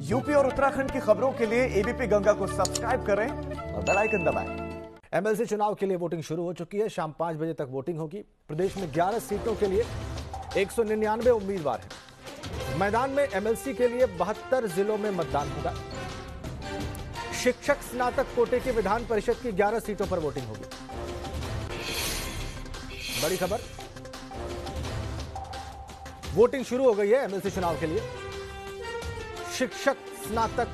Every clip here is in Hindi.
यूपी और उत्तराखंड की खबरों के लिए एबीपी गंगा को सब्सक्राइब करें और बेल आइकन दबाएं। एमएलसी चुनाव के लिए वोटिंग शुरू हो चुकी है। शाम 5 बजे तक वोटिंग होगी। प्रदेश में 11 सीटों के लिए 199 उम्मीदवार हैं। मैदान में एमएलसी के लिए 72 जिलों में मतदान होगा। शिक्षक स्नातक कोटे की विधान परिषद की 11 सीटों पर वोटिंग होगी। बड़ी खबर, वोटिंग शुरू हो गई है एमएलसी चुनाव के लिए। शिक्षक स्नातक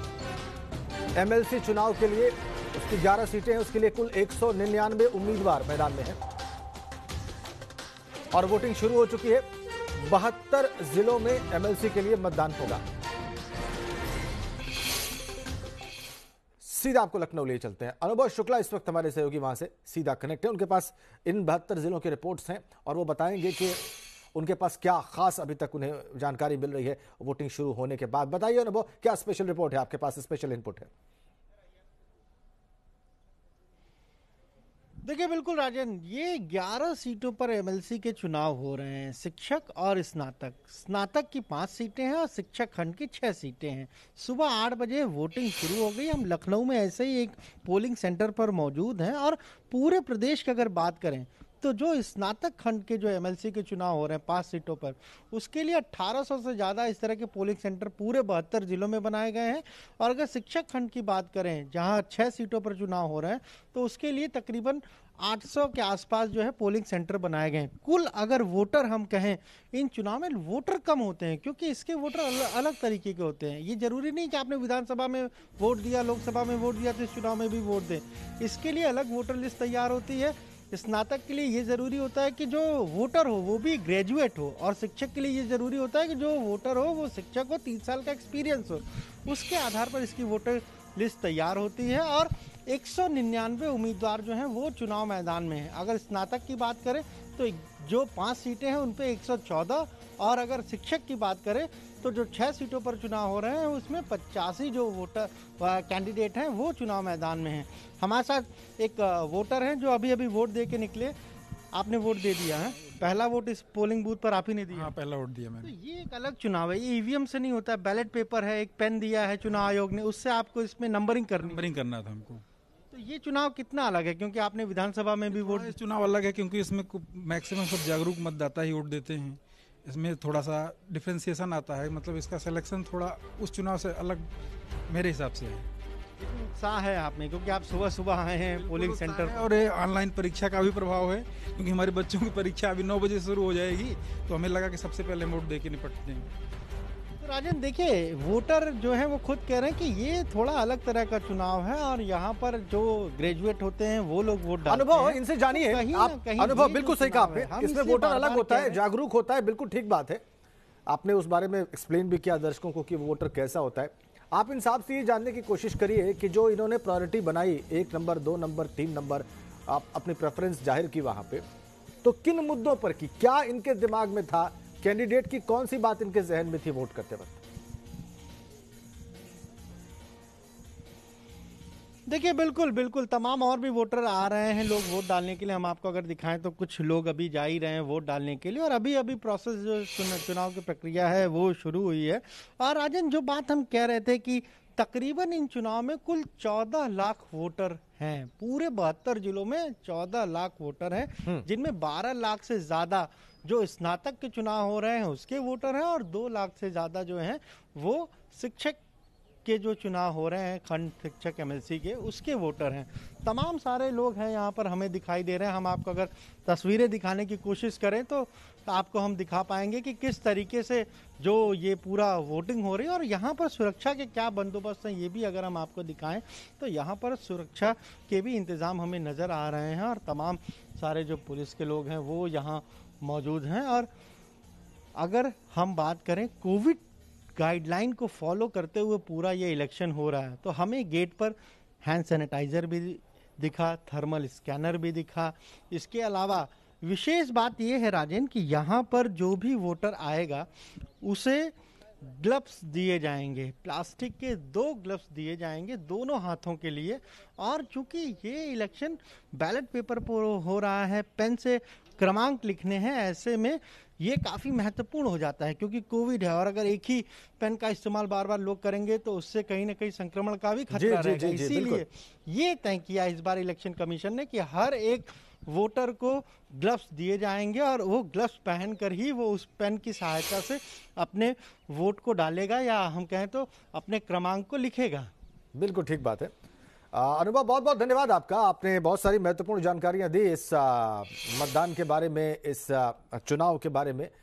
एमएलसी चुनाव के लिए उसकी 11 सीटें हैं। उसके लिए कुल 199 उम्मीदवार मैदान में हैं और वोटिंग शुरू हो चुकी है। 72 जिलों में एमएलसी के लिए मतदान होगा। सीधा आपको लखनऊ ले चलते हैं। अनुभव शुक्ला इस वक्त हमारे सहयोगी वहां से सीधा कनेक्ट है। उनके पास इन 72 जिलों के रिपोर्ट्स हैं और वो बताएंगे कि उनके पास क्या खास अभी तक उन्हें जानकारी मिल रही है वोटिंग शुरू होने के बाद। बताइए अनुभव, क्या स्पेशल रिपोर्ट है आपके पास, स्पेशल इनपुट है? देखिए बिल्कुल राजन, ये 11 सीटों पर एमएलसी के चुनाव हो रहे हैं। शिक्षक और स्नातक की 5 सीटें हैं और शिक्षक खंड की 6 सीटें हैं। सुबह 8 बजे वोटिंग शुरू हो गई। हम लखनऊ में ऐसे ही एक पोलिंग सेंटर पर मौजूद हैं और पूरे प्रदेश की अगर बात करें तो जो स्नातक खंड के जो एमएलसी के चुनाव हो रहे हैं 5 सीटों पर, उसके लिए 1800 से ज़्यादा इस तरह के पोलिंग सेंटर पूरे 72 जिलों में बनाए गए हैं। और अगर शिक्षक खंड की बात करें जहां 6 सीटों पर चुनाव हो रहे हैं तो उसके लिए तकरीबन 800 के आसपास जो है पोलिंग सेंटर बनाए गए हैं। कुल अगर वोटर हम कहें, इन चुनाव में वोटर कम होते हैं क्योंकि इसके वोटर अलग तरीके के होते हैं। ये जरूरी नहीं कि आपने विधानसभा में वोट दिया, लोकसभा में वोट दिया तो इस चुनाव में भी वोट दें। इसके लिए अलग वोटर लिस्ट तैयार होती है। स्नातक के लिए ये जरूरी होता है कि जो वोटर हो वो भी ग्रेजुएट हो, और शिक्षक के लिए ये जरूरी होता है कि जो वोटर हो वो शिक्षक हो, 3 साल का एक्सपीरियंस हो। उसके आधार पर इसकी वोटर लिस्ट तैयार होती है और 199 उम्मीदवार जो हैं वो चुनाव मैदान में हैं। अगर स्नातक की बात करें तो जो 5 सीटें हैं उन पे 114, और अगर शिक्षक की बात करें तो जो 6 सीटों पर चुनाव हो रहे हैं उसमें 85 जो वोटर कैंडिडेट हैं वो चुनाव मैदान में हैं। हमारे साथ एक वोटर हैं जो अभी अभी वोट दे के निकले। आपने वोट दे दिया है? पहला वोट इस पोलिंग बूथ पर आप ही ने दिया? हाँ, पहला वोट दिया मैंने। तो ये एक अलग चुनाव है, ये ईवीएम से नहीं होता, बैलेट पेपर है, एक पेन दिया है चुनाव आयोग ने, उससे आपको इसमें नंबरिंग करना था हमको। तो ये चुनाव कितना अलग है? क्योंकि आपने विधानसभा में भी वोट, इस चुनाव अलग है क्योंकि इसमें मैक्सिमम सब जागरूक मतदाता ही वोट देते हैं। इसमें थोड़ा सा डिफ्रेंसिएशन आता है, मतलब इसका सिलेक्शन थोड़ा उस चुनाव से अलग मेरे हिसाब से है। उत्साह है आप में क्योंकि आप सुबह सुबह आए हैं पोलिंग सेंटर पर। और ऑनलाइन परीक्षा का भी प्रभाव है क्योंकि हमारे बच्चों की परीक्षा अभी 9 बजे शुरू हो जाएगी, तो हमें लगा कि सबसे पहले वोट दे के निपटते हैं। तो राजन देखिए, वोटर जो है वो खुद कह रहे हैं कि ये थोड़ा अलग तरह का चुनाव है और यहाँ पर जो ग्रेजुएट होते हैं वो लोग वोट डालते हैं। अनुभव, इनसे जानिए आप। अनुभव, बिल्कुल सही कहा आपने, इसमें वोटर अलग होता है, जागरूक होता है, बिल्कुल ठीक बात है। आपने उस बारे में एक्सप्लेन भी किया दर्शकों को कि वोटर कैसा होता है। आप इन हिसाब से ये जानने की कोशिश करिए कि जो इन्होंने प्रायोरिटी बनाई, 1 नंबर, 2 नंबर, 3 नंबर, आप अपनी प्रेफरेंस जाहिर की वहां पे, तो किन मुद्दों पर की, क्या इनके दिमाग में था, कैंडिडेट की कौन सी बात इनके जहन में थी वोट करते वक्त? देखिए बिल्कुल तमाम और भी वोटर आ रहे हैं लोग वोट डालने के लिए। हम आपको अगर दिखाएं तो कुछ लोग अभी जा ही रहे हैं वोट डालने के लिए, और अभी प्रोसेस जो चुनाव की प्रक्रिया है वो शुरू हुई है। और राजन, जो बात हम कह रहे थे कि तकरीबन इन चुनाव में कुल 14 लाख वोटर हैं। पूरे 72 जिलों में 14 लाख वोटर हैं, जिनमें 12 लाख से ज्यादा जो स्नातक के चुनाव हो रहे हैं उसके वोटर हैं, और 2 लाख से ज्यादा जो हैं वो शिक्षक के जो चुनाव हो रहे हैं खंड शिक्षक एमएलसी के, उसके वोटर हैं। तमाम सारे लोग हैं यहाँ पर हमें दिखाई दे रहे हैं। हम आपको अगर तस्वीरें दिखाने की कोशिश करें तो आपको हम दिखा पाएंगे कि किस तरीके से जो ये पूरा वोटिंग हो रही है। और यहाँ पर सुरक्षा के क्या बंदोबस्त हैं ये भी अगर हम आपको दिखाएं तो यहाँ पर सुरक्षा के भी इंतज़ाम हमें नज़र आ रहे हैं, और तमाम सारे जो पुलिस के लोग हैं वो यहाँ मौजूद हैं। और अगर हम बात करें कोविड गाइडलाइन को फॉलो करते हुए पूरा ये इलेक्शन हो रहा है, तो हमें गेट पर हैंड सैनिटाइजर भी दिखा, थर्मल स्कैनर भी दिखा। इसके अलावा विशेष बात यह है राजेन कि यहाँ पर जो भी वोटर आएगा उसे ग्लव्स दिए जाएंगे, प्लास्टिक के 2 ग्लव्स दिए जाएंगे दोनों हाथों के लिए। और चूंकि ये इलेक्शन बैलेट पेपर पर हो रहा है, पेन से क्रमांक लिखने हैं, ऐसे में ये काफ़ी महत्वपूर्ण हो जाता है, क्योंकि कोविड है और अगर एक ही पेन का इस्तेमाल बार बार लोग करेंगे तो उससे कहीं ना कहीं संक्रमण का भी खतरा रहेगा। इसीलिए ये तय किया इस बार इलेक्शन कमीशन ने कि हर एक वोटर को ग्लव्स दिए जाएंगे और वो ग्लव्स पहनकर ही वो उस पेन की सहायता से अपने वोट को डालेगा, या हम कहें तो अपने क्रमांक को लिखेगा। बिल्कुल ठीक बात है। अनुभव, बहुत बहुत धन्यवाद आपका। आपने बहुत सारी महत्वपूर्ण जानकारियां दी इस मतदान के बारे में, इस चुनाव के बारे में।